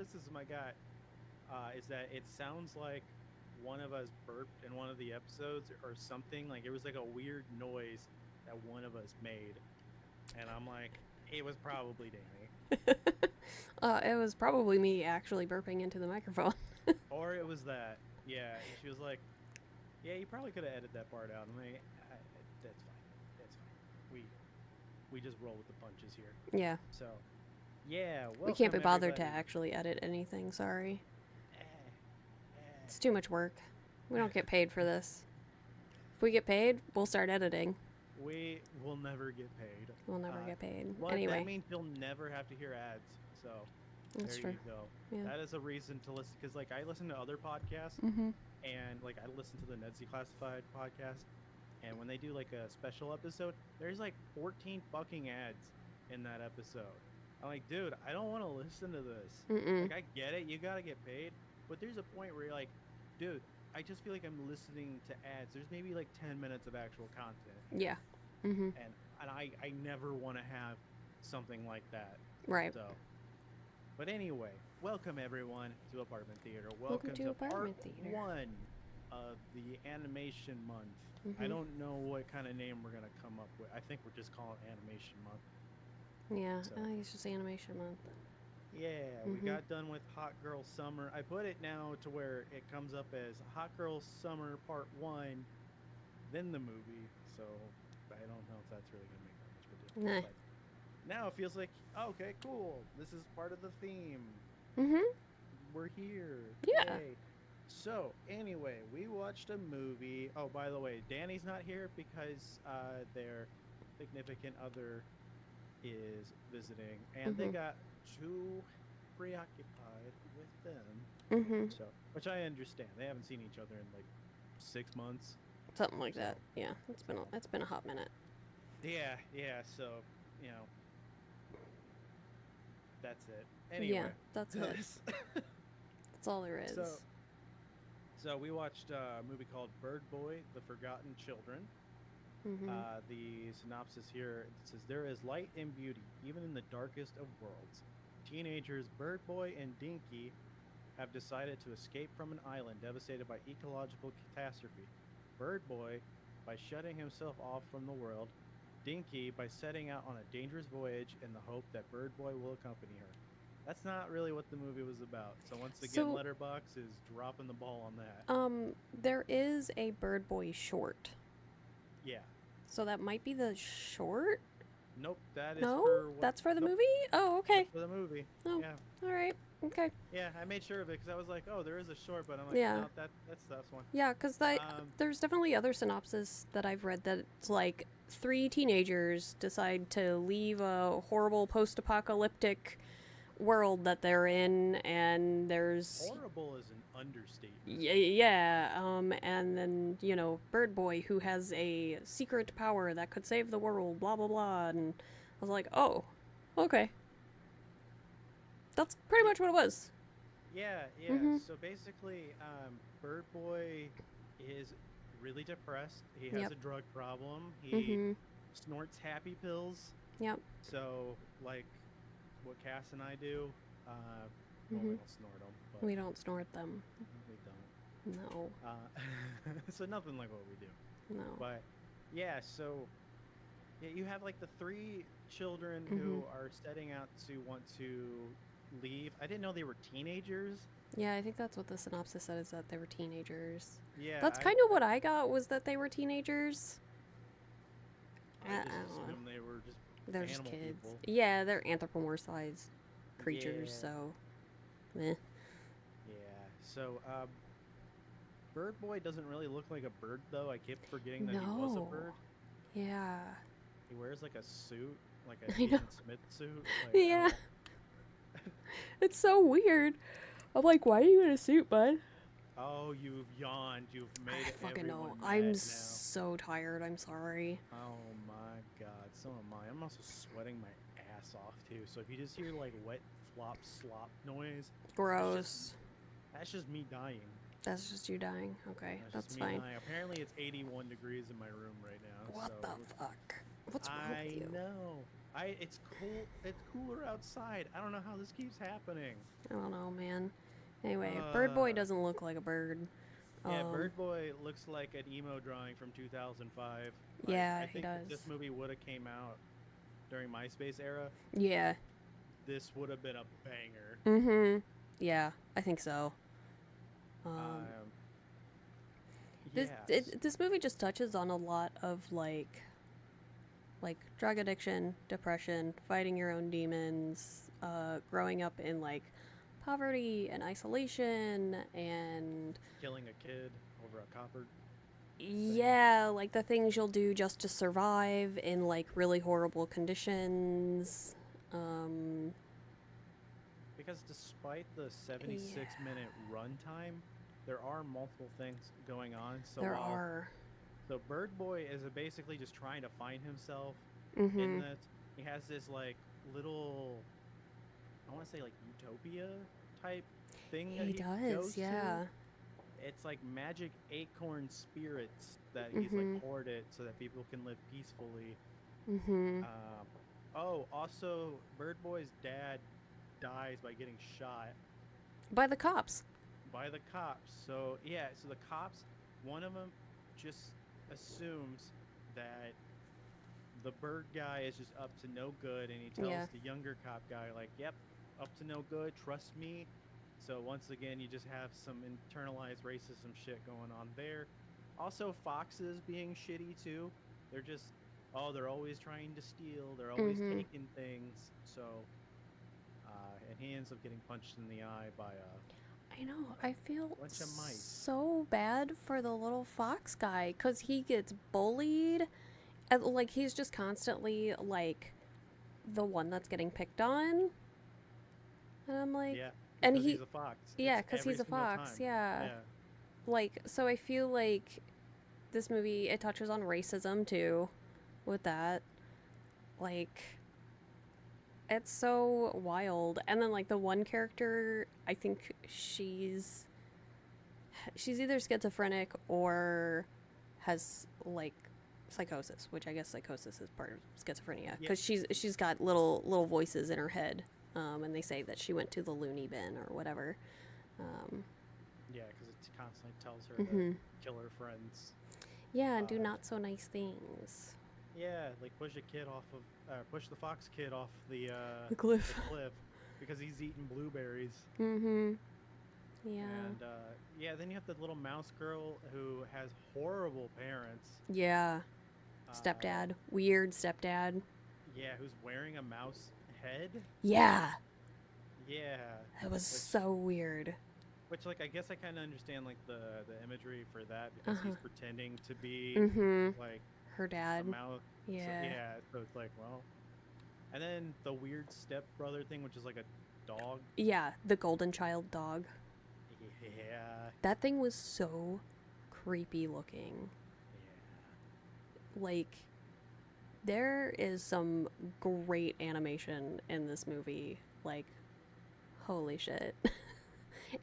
criticism I got is that it sounds like one of us burped in one of the episodes or something. Like it was like a weird noise that one of us made, and I'm like, it was probably Danny, It was probably me actually burping into the microphone. or it was that. Yeah, she was like, yeah, you probably could have edited that part out. I'm like, that's fine, that's fine. We just roll with the punches here. Yeah. So yeah, We can't be welcome bothered to everybody. actually edit anything, sorry. Eh, It's too much work. We don't get paid for this. If we get paid, we'll start editing. we will never get paid. We'll never get paid. What that Anyway, means you'll never have to hear ads. So that's there true. you go. Yeah. That is a reason to listen because like I listen to other podcasts Mm-hmm. and like I listen to the Nedzy Classified podcast, and when they do like a special episode, there's like 14 fucking ads in that episode. I'm like, dude, I don't want to listen to this. Mm-mm. Like I get it, you gotta get paid, but there's a point where you're like, dude, I just feel like I'm listening to ads. There's maybe like 10 minutes of actual content here. Yeah. Mm-hmm. And I never want to have something like that. Right. So, but anyway, welcome everyone to Apartment Theater. Welcome Welcome to to Apartment part Theater. one of the animation month. I Mm-hmm. don't know what kind of name we're gonna come up with. I think we're just calling it Animation Month. Yeah, So I think it's just animation month. yeah, we Mm-hmm. got done with Hot Girl Summer. I put it now to where it comes up as Hot Girl Summer Part One, then the movie. So I don't know if that's really gonna make that much of a difference. Nah. But now it feels like okay, cool. This is part of the theme. Mm-hmm. We're here. Yeah. Yay. So anyway, we watched a movie. Oh, by the way, Danny's not here because their significant other is visiting, and they Mm-hmm. got too preoccupied with them. Mm-hmm. So, which I understand. They haven't seen each other in like 6 months. Something like So that. Yeah, it's been a hot minute. yeah, yeah. So you know, that's it. Yeah, Anyway, that's so it. this. That's all there is. so So we watched a movie called Birdboy: The Forgotten Children. Mm-hmm. The synopsis here it says there is light and beauty even in the darkest of worlds. Teenagers Birdboy and Dinky have decided to escape from an island devastated by ecological catastrophe. Birdboy by shutting himself off from the world, Dinky by setting out on a dangerous voyage in the hope that Birdboy will accompany her. That's not really what the movie was about. So once again, So, Letterbox is dropping the ball on that. there is a Bird Boy short. Yeah. So that might be the short? Nope. That is No? for what? That's for the Nope. movie? Oh, okay. That's for the movie. Oh, Yeah. alright. Okay. Yeah. I made sure of it because I was like, oh, there is a short, but I'm like, Yeah. no, that's this one. Yeah, because Um. there's definitely other synopses that I've read that it's like three teenagers decide to leave a horrible post-apocalyptic world that they're in, and there's Horrible is an understatement. yeah, and then Bird Boy who has a secret power that could save the world, blah blah blah, and I was like, oh, okay, that's pretty much what it was. Yeah. Yeah. Mhm. So basically, Bird Boy is really depressed. He has Yep. a drug problem. He Mhm. snorts happy pills. Yep. So like, what Cass and I do. Well, we Mhm. don't snort them, but We don't snort them. we don't. No. So nothing like what we do. No. But yeah, so yeah, you have like the three children Mhm. who are setting out to want to leave. I didn't know they were teenagers. Yeah, I think that's what the synopsis said, is that they were teenagers. Yeah, That's kind of what I got, was that they were teenagers. I I just don't know. assumed they were just They're just animal kids. people. Yeah, they're anthropomorphized creatures, Yeah, so meh. yeah. So Bird Boy doesn't really look like a bird though. I kept forgetting that he was a No. bird. Yeah. He wears like a suit, like a I know. Agent Smith suit. Like I Yeah. don't. It's so weird. I'm like, why are you in a suit, bud? Oh, you've yawned. You've made I fucking everyone know. mad I'm now. so tired. I'm sorry. Oh my god, so am I. I'm also sweating my ass off too. So if you just hear like wet flop slop noise, Gross. that's just me dying. That's just you dying. Okay, That's that's just me fine. dying. Apparently it's 81 degrees in my room right now. What so the fuck? What's wrong with I you? know. It's cool. It's cooler outside. I don't know how this keeps happening. I don't know, man. Anyway, Birdboy Uh, doesn't look like a bird. yeah, Birdboy looks like an emo drawing from 2005. Like, Yeah, I he think if does. this movie would have came out during MySpace era, Yeah. this would have been a banger. Mm-hmm. Yeah, I think so. Um, This yes. this movie just touches on a lot of like drug addiction, depression, fighting your own demons, growing up in like poverty and isolation, and Killing a kid over a copper. yeah, like the things you'll do just to survive in like really horrible conditions. Because despite the 76-minute runtime, there are multiple things going on. So There are. So Birdboy is basically just trying to find himself in Mm-hmm. this. He has this like little, I want to say like utopia type thing that He he does, goes yeah. to. It's like magic acorn spirits that he's like Mm-hmm. hoarded so that people can live peacefully. Mm-hmm. Oh, also Birdboy's dad dies by getting shot By the cops. by the cops. So yeah, so the cops, one of them just assumes that the bird guy is just up to no good, and he tells Yeah. the younger cop guy like, "Yep, up to no good. Trust me." So once again, you just have some internalized racism shit going on there. Also, foxes being shitty too. They're just, oh, they're always trying to steal. They're always Mm-hmm. taking things. So, and he ends up getting punched in the eye by I know. I feel bunch of mice. so bad for the little fox guy because he gets bullied. And, like, he's just constantly, like, the one that's getting picked on. And I'm like, Yeah, and because he, he's a fox. yeah, It's because every he's a single fox, time. yeah. Yeah. Like, so I feel like this movie, it touches on racism too with that. Like, it's so wild. And then, like, the one character, I think she's either schizophrenic or has like psychosis, which I guess psychosis is part of schizophrenia Yeah. because she's got little voices in her head, and they say that she went to the loony bin or whatever. Yeah, because it constantly tells her Mm-hmm. to kill her friends. Yeah, and do Uh, not so nice things. yeah, like push a kid off of, push the fox kid off The cliff. the cliff because he's eating blueberries. Mm-hmm. Yeah. And yeah, then you have the little mouse girl who has horrible parents. Yeah. Uh, Stepdad. Weird stepdad. Yeah, who's wearing a mouse head. Yeah. Yeah. That was Which, so weird. which like I guess I kind of understand like the imagery for that because Uh-huh. he's pretending to be Mm-hmm. like Her a dad. mouse. Yeah. So, yeah. So it's like, well, and then the weird stepbrother thing, which is like a dog. Yeah, the golden child dog. Yeah. That thing was so creepy looking. Yeah. Like, there is some great animation in this movie. Like, holy shit.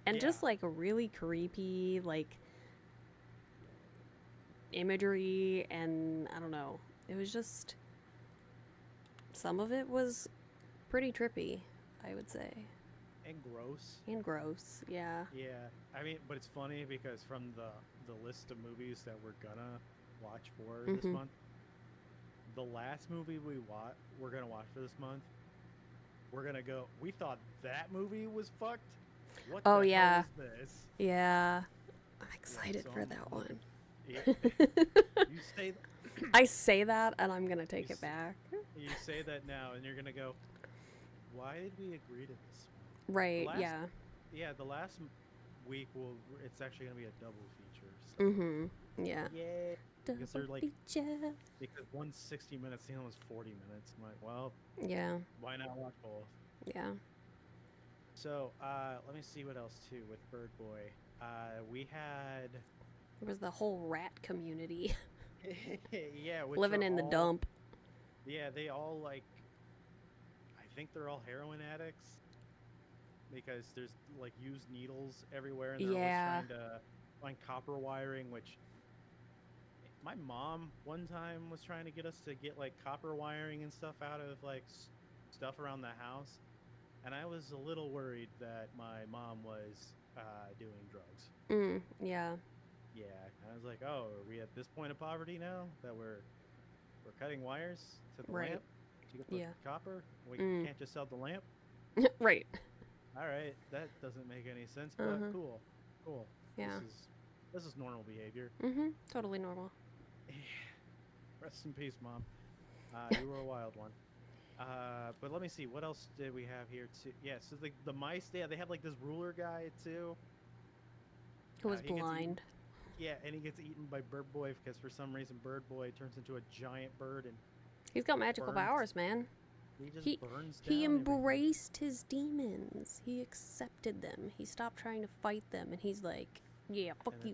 And just Yeah. like really creepy, like imagery, and I don't know. It was just. Some of it was pretty trippy, I would say. And gross. And gross, yeah. Yeah, I mean, but it's funny because from the list of movies that we're gonna watch for this Mhm. month, the last movie we're gonna watch for this month, we're gonna go. We thought that movie was fucked. What Oh, the yeah. hell is this? Yeah. I'm excited so for I'm that looking- one. Yeah, you say I say that and I'm gonna take You it back. you say that now, and you're gonna go. Why did we agree to this? Right, last- yeah. Yeah, the last week it's actually gonna be a double feature. So. Mm-hmm. Yeah. Yay! Because they're Double like feature. because 160 minutes, the other was 40 minutes. I'm like, well, Yeah. why not watch both? Yeah. So, let me see what else too with Bird Boy. We had There was the whole rat community yeah, which living are in the all- dump. Yeah, they all like. I think they're all heroin addicts because there's like used needles everywhere, and they're Yeah. always trying to find copper wiring, which my mom one time was trying to get us to get like copper wiring and stuff out of like stuff around the house, and I was a little worried that my mom was doing drugs. Yeah. Yeah, and I was like, oh, are we at this point of poverty now that we're cutting wires to the Right. lamp to get the Yeah. copper? We Mm. can't just sell the lamp. Right. All right, that doesn't make any sense, but Uh-huh. cool, cool. Yeah. This is normal behavior. Totally normal. Rest in peace, mom. You were a wild one. But let me see. What else did we have here too? Yeah, so the mice. Yeah, they have like this ruler guy too. Who was He gets eaten. blind. Yeah, and he gets eaten by Birdboy because for some reason Birdboy turns into a giant bird and He's got magical burns. powers, man. He just He burns down. he everything. embraced his demons. He accepted them. He stopped trying to fight them, and he's like, "Yeah, fuck And then-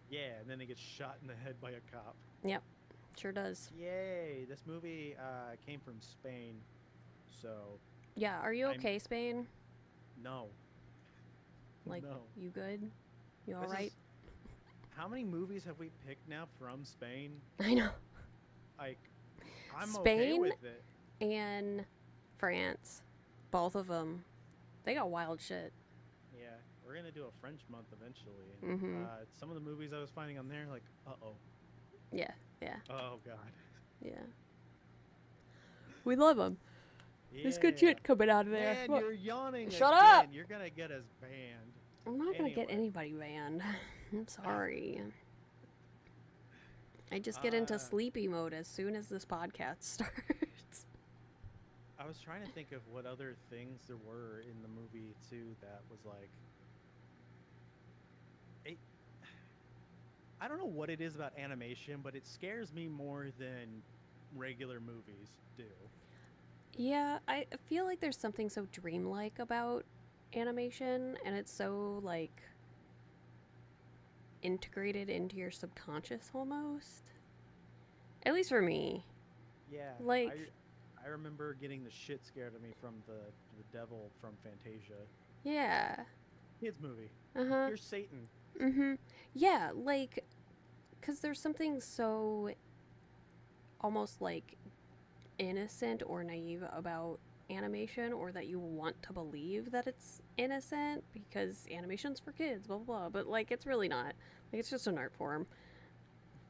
you." Yeah, and then he gets shot in the head by a cop. Yep, sure does. Yay! This movie came from Spain, so Yeah, are you I'm- okay, Spain? no. Like, no. you good? You all This right? is- how many movies have we picked now from Spain? I know. Like, I'm okay Spain? with it. And France, both of them, they got wild shit. Yeah, we're gonna do a French month eventually. Mhm. Some of the movies I was finding on there, like, Yeah, oh god, yeah. We love them. yeah. There's good shit coming out of there. Man, What? you're yawning. Shut again. up! You're gonna get us banned. I'm not gonna get Anyway. anybody banned. I'm sorry. I just get into Uh, sleepy mode as soon as this podcast starts. I was trying to think of what other things there were in the movie too that was like, it, I don't know what it is about animation, but it scares me more than regular movies do. Yeah, I feel like there's something so dreamlike about animation, and it's so, like, integrated into your subconscious almost. At least for me. Yeah, Like- I remember getting the shit scared of me from the devil from Fantasia. Yeah. Kids movie. Uh-huh. You're Satan. Mm-hmm. Yeah, like, because there's something so almost, like, innocent or naive about animation, or that you want to believe that it's innocent because animation's for kids, blah, blah, blah. But, like, it's really not. Like, it's just an art form.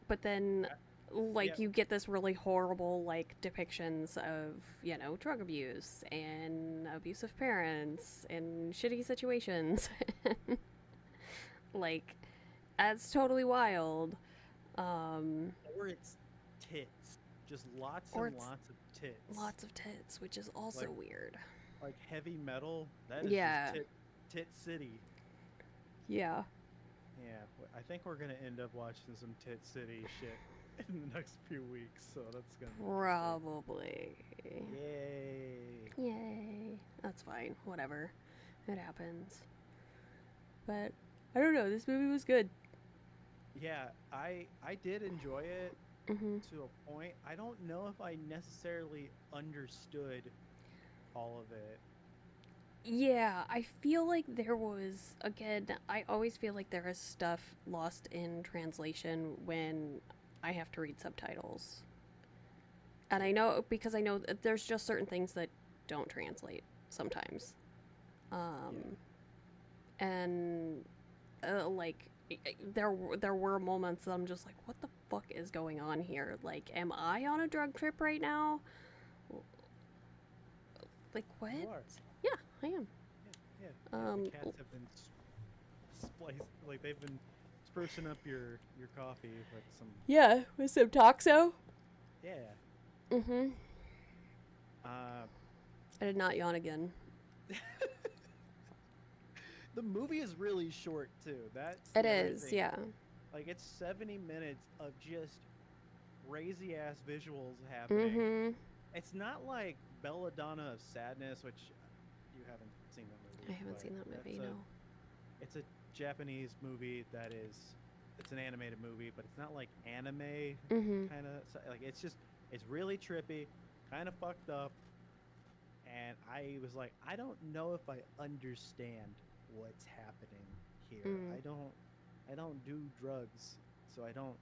But then, like, yeah. you get this really horrible, like, depictions of, you know, drug abuse and abusive parents and shitty situations. Like, that's totally wild. Or it's tits. Just lots Or and it's lots of tits. Lots of tits, which is also Like- weird. Like heavy metal. That is Yeah. just tit city. Yeah. Yeah, I think we're gonna end up watching some tit city shit in the next few weeks, so that's gonna be Probably. interesting. Yay! Yay. That's fine. Whatever. It happens. But I don't know. This movie was good. Yeah, I did enjoy it Mm-hmm. to a point. I don't know if I necessarily understood all of it. Yeah, I feel like there was, again, I always feel like there is stuff lost in translation when I have to read subtitles. And I know, because I know that there's just certain things that don't translate sometimes. And, like, there were moments that I'm just like, what the fuck is going on here? Like, am I on a drug trip right now? Like, what? You are. Yeah, I am. Yeah. Um, The cats have been spliced, like they've been sprucing up your coffee with some. Yeah, with some Toxo. Yeah. Mm-hmm. Uh, I did not yawn again. the movie is really short too. That's It the other is, thing. yeah. Like it's 70 minutes of just crazy ass visuals happening. Mm-hmm. It's not like Belladonna of Sadness, which you haven't seen that movie. I haven't but seen that movie, that's no. It's a Japanese movie that is. It's an animated movie, but it's not like anime Mm-hmm. kind of like it's really trippy, kind of fucked up, and I was like, I don't know if I understand what's happening here. Mm. I don't do drugs, so I don't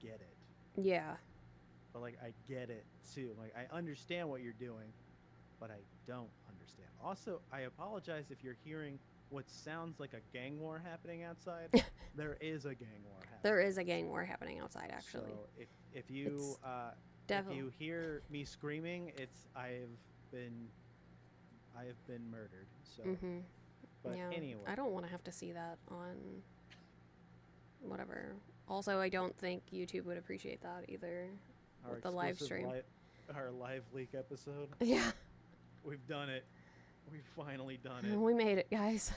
get it. Yeah. But like I get it too. Like I understand what you're doing, but I don't understand. Also, I apologize if you're hearing what sounds like a gang war happening outside. There is a gang war There happening is a gang outside. war happening outside, actually. So It's if devil. you hear me screaming, it's been I have been murdered. So, Mm-hmm. but Yeah. anyway, I don't want to have to see that on whatever. Also, I don't think YouTube would appreciate that either our with the live exclusive stream. our live leak episode. Yeah. We've done it. We've finally done it. We made it, guys.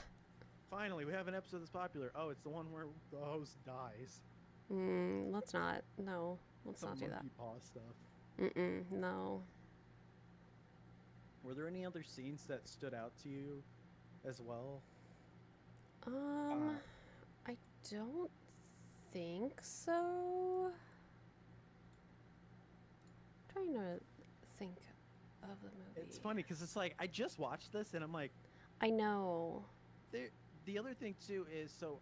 Finally, we have an episode that's popular. Oh, it's the one where the host dies. Let's not. No. Let's Some not do that. monkey paw stuff. No. Were there any other scenes that stood out to you as well? Um, I don't think so. Trying to think of the movie. It's funny because it's like I just watched this and I'm like, I know. the other thing too is so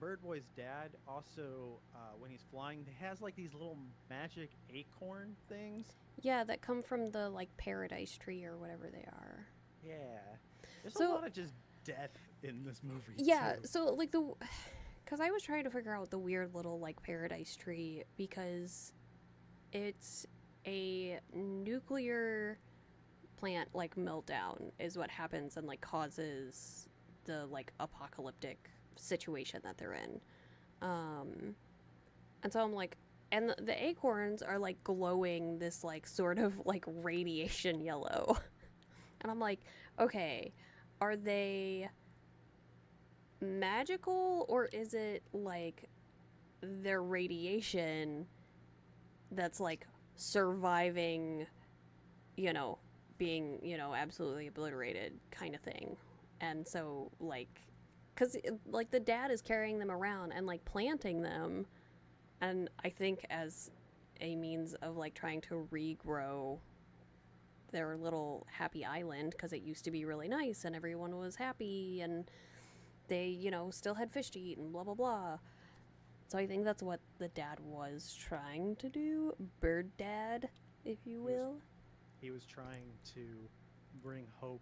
Birdboy's dad also when he's flying has like these little magic acorn things. Yeah, that come from the like paradise tree or whatever they are. Yeah, there's a So- lot of just death in this movie. Yeah, too. so like because I was trying to figure out the weird little like paradise tree because it's a nuclear plant like meltdown is what happens and like causes the like apocalyptic situation that they're in. And so I'm like, and the acorns are like glowing this like sort of like radiation yellow. And I'm like, okay, are they magical or is it like their radiation that's like surviving, you know, being, you know, absolutely obliterated kind of thing? And so like cuz like the dad is carrying them around and like planting them, and I think as a means of like trying to regrow their little happy island because it used to be really nice and everyone was happy and they, you know, still had fish to eat and blah blah blah. So I think that's what the dad was trying to do, bird dad, if you will. He was trying to bring hope.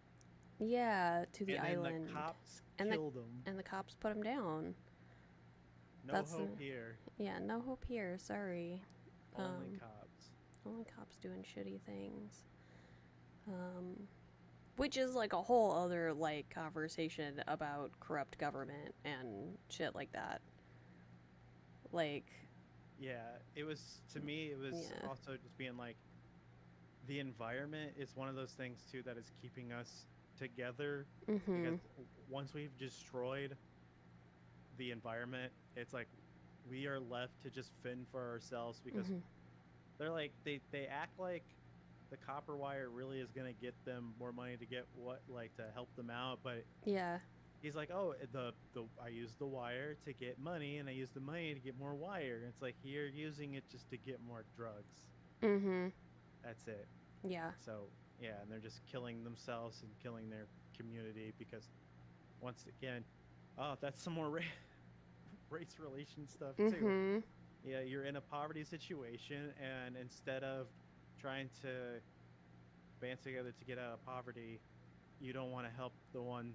Yeah, to the and island. then the cops And the- killed him. And the cops put him down. No that's hope the- here. Yeah, no hope here. Sorry. Only cops. Only cops doing shitty things. Which is like a whole other like conversation about corrupt government and shit like that. Like, Yeah, it was to me. It was Yeah. also just being like, the environment is one of those things too that is keeping us together. Because once we've destroyed the environment, it's like we are left to just fend for ourselves because they're like they act like the copper wire really is gonna get them more money to get what like to help them out, but yeah. he's like, oh, the I use the wire to get money, and I use the money to get more wire. And it's like you're using it just to get more drugs. That's it. Yeah. So yeah, and they're just killing themselves and killing their community because once again, oh, that's some more race relation stuff too. Yeah, you're in a poverty situation, and instead of trying to band together to get out of poverty, you don't want to help the one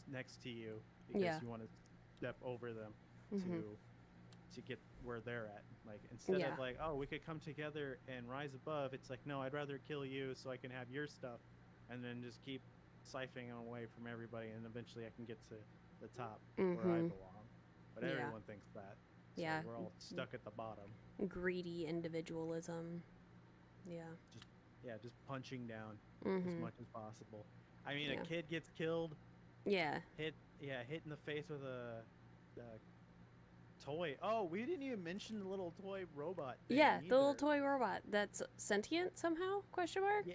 next to you because Yeah. you want to step over them to get where they're at. Like instead Yeah. of like, oh, we could come together and rise above, it's like, no, I'd rather kill you so I can have your stuff, and then just keep siphoning away from everybody, and eventually I can get to the top where I belong. But Yeah. everyone thinks that. So Yeah. we're all stuck at the bottom. Greedy individualism. Yeah. Just punching down as much as possible. I mean, Yeah. a kid gets killed, Yeah. hit in the face with a toy. Oh, we didn't even mention the little toy robot thing Yeah, the little either. toy robot that's sentient somehow? Question mark?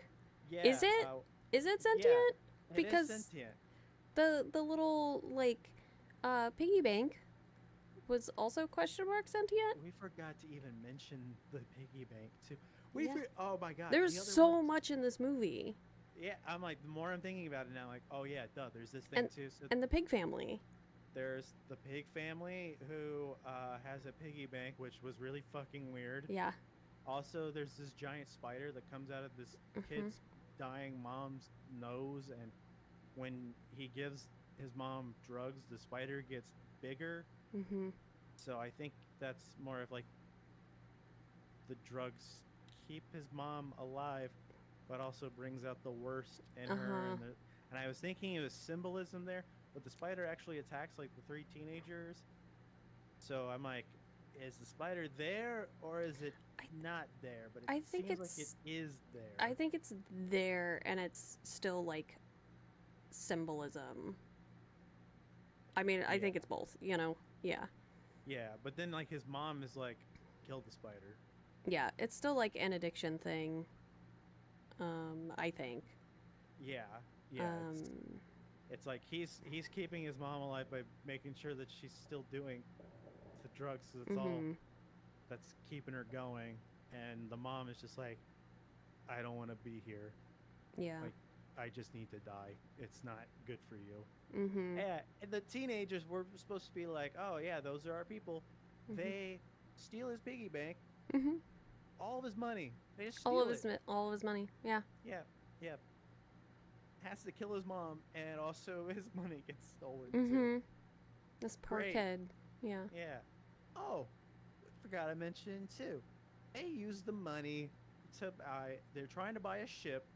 Yeah. Is it? Is it sentient? It is Because sentient. the little like piggy bank was also question mark sentient? We forgot to even mention the piggy bank too. Yeah. Oh my god. There's the other so one- much in this movie. Yeah, I'm like, the more I'm thinking about it now, like, oh yeah, duh, there's this thing too. So And the pig family. there's the pig family who has a piggy bank, which was really fucking weird. Yeah. Also, there's this giant spider that comes out of this Mhm. kid's dying mom's nose, and when he gives his mom drugs, the spider gets bigger. Mhm. So I think that's more of like the drugs keep his mom alive, but also brings out the worst in her. Uh-huh. And I was thinking it was symbolism there, but the spider actually attacks like the three teenagers. So I'm like, is the spider there or is it I not there? But it I think seems like it it's is I there. think it's there and it's still like symbolism. I mean, I Yeah. think it's both, you know. Yeah. Yeah. But then like his mom is like, kill the spider. Yeah, it's still like an addiction thing. I think. Yeah. Yeah. Um It's like he's keeping his mom alive by making sure that she's still doing the drugs. So it's all mhm. that's keeping her going. And the mom is just like, I don't want to be here. Yeah. Like, I just need to die. It's not good for you. Mhm. And the teenagers were supposed to be like, oh, yeah, those are our people. Mhm. They steal his piggy bank, Mhm. all of his money. They just steal it. All of his money. Yeah. Yeah, yeah. Has to kill his mom, and also his money gets stolen too. Mhm. This poor Great. kid. Yeah. Yeah. Oh, forgot I mentioned too. They use the money to buy. They're trying to buy a ship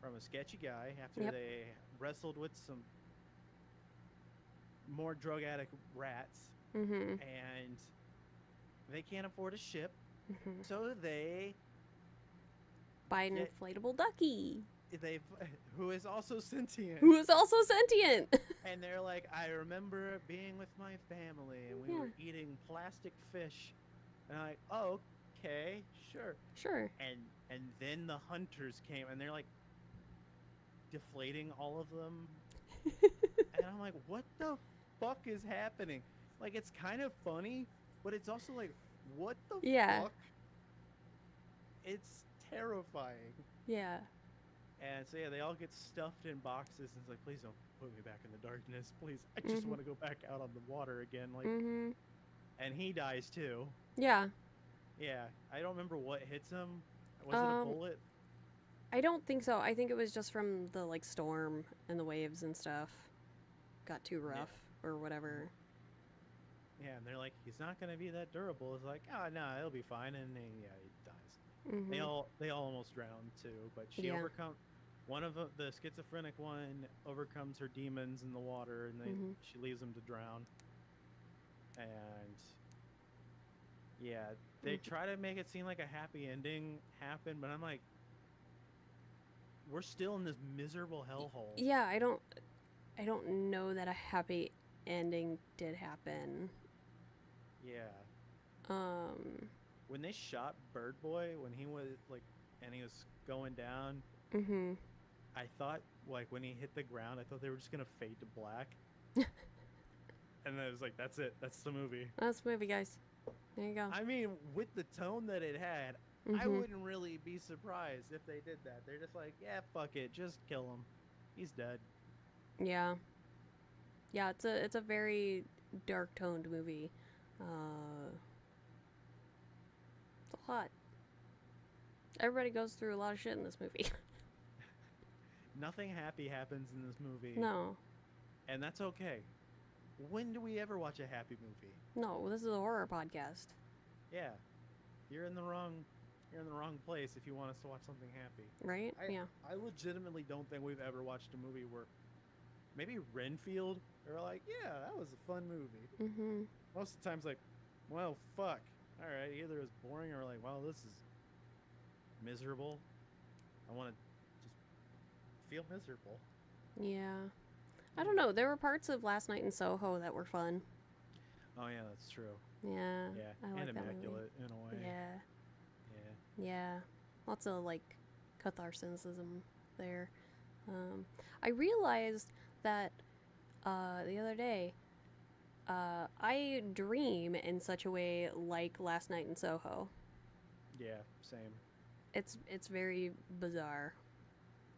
from a sketchy guy after Yep. they wrestled with some more drug addict rats, Mhm. and they can't afford a ship, Mhm. so Buy an get inflatable ducky they who is also sentient. who is also sentient. And they're like, I remember being with my family and we Yeah. were eating plastic fish, and I'm like, oh, okay, sure. Sure. And then the hunters came and they're like deflating all of them, and I'm like, what the fuck is happening? Like, it's kind of funny, but it's also like, what the Yeah. fuck? It's terrifying. Yeah. And so yeah, they all get stuffed in boxes, and it's like, please don't put me back in the darkness, please. I just Mhm. want to go back out on the water again. Like, Mhm. and he dies too. Yeah. Yeah, I don't remember what hits him. Was it a Um bullet? I don't think so. I think it was just from the like storm and the waves and stuff. Got too Yeah. rough or whatever. Yeah, and they're like, he's not gonna be that durable. It's like, oh no, he'll be fine, and then, yeah, he dies. Mhm. They all almost drown too, but she Yeah. overcome one of the schizophrenic one overcomes her demons in the water, and they Mhm. she leaves them to drown. And yeah, they Mhm. try to make it seem like a happy ending happened, but I'm like, we're still in this miserable hellhole. Yeah, I don't know that a happy ending did happen. Yeah, Um when they shot Birdboy when he was like, and he was going down, mhm. I thought like when he hit the ground, I thought they were just gonna fade to black, and then it was like, that's it, that's the movie. That's the movie, guys. There you go. I mean, with the tone that it had, I Mhm. wouldn't really be surprised if they did that. They're just like, yeah, fuck it, just kill him. He's dead. Yeah. Yeah, it's a very dark toned movie. Uh it's a lot. Everybody goes through a lot of shit in this movie. Nothing happy happens in this movie, No. and that's okay. When do we ever watch a happy movie? No, this is a horror podcast. Yeah, you're in the wrong you're in the wrong place if you want us to watch something happy. Right? I Yeah. I legitimately don't think we've ever watched a movie where maybe Renfield are like, yeah, that was a fun movie. Mhm. Most of the times like, well, fuck. All right, either it's boring or like, well, this is miserable. I want to just feel miserable. Yeah. I don't Yeah. know. There were parts of Last Night in Soho that were fun. Oh yeah, that's true. Yeah. Yeah, I and like that movie. immaculate in a way. Yeah. Yeah. Yeah. Lots of like catharsicism there. I realized that the other day I dream in such a way like Last Night in Soho. Yeah, same. It's very bizarre.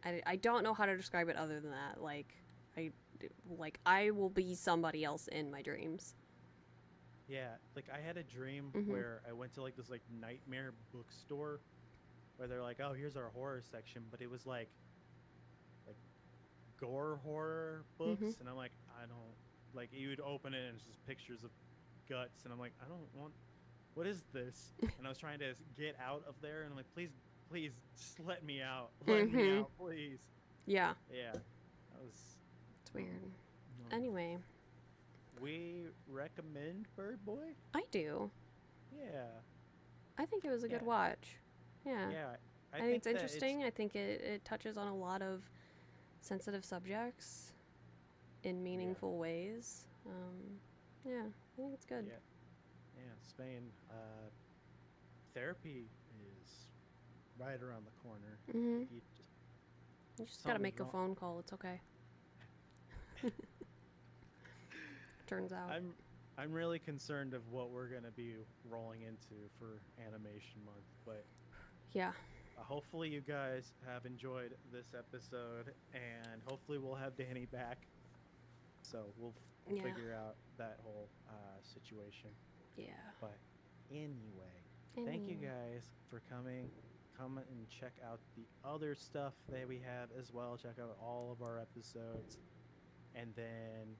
I don't know how to describe it other than that. I will be somebody else in my dreams. Yeah, like I had a dream Mhm. where I went to like this like nightmare bookstore where they're like, "Oh, here's our horror section," but it was like gore horror Mhm. books, and I'm like, I don't like. You would open it and it's just pictures of guts, and I'm like, I don't want. What is this? And I was trying to get out of there, and I'm like, please, please, just let me out, let me Mhm. out, please. Yeah. Yeah, that was. It's weird. No. Anyway, We recommend Bird Boy. I do. Yeah, I think it was a good yeah, watch. Yeah. yeah. I I think think it's that it's interesting. I think it touches on a lot of sensitive subjects in yeah, meaningful ways. Yeah, I think it's good. yeah, yeah. Spain. Therapy is right around the corner. Mhm. If you just You just gotta something's make a wrong. phone call. It's okay. Turns out. I'm really concerned of what we're gonna be rolling into for Animation Month, but Yeah. hopefully you guys have enjoyed this episode, and hopefully we'll have Danny back, so we'll Yeah. figure out that whole situation. Yeah. But anyway, thank you Anyway. guys for coming. Come and check out the other stuff that we have as well. Check out all of our episodes, and then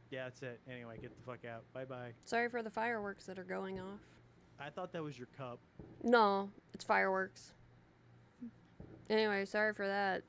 yeah, that's it. Anyway, get the fuck out. Bye bye. Sorry for the fireworks that are going off. I thought that was your cup. No, it's fireworks. Anyway, sorry for that.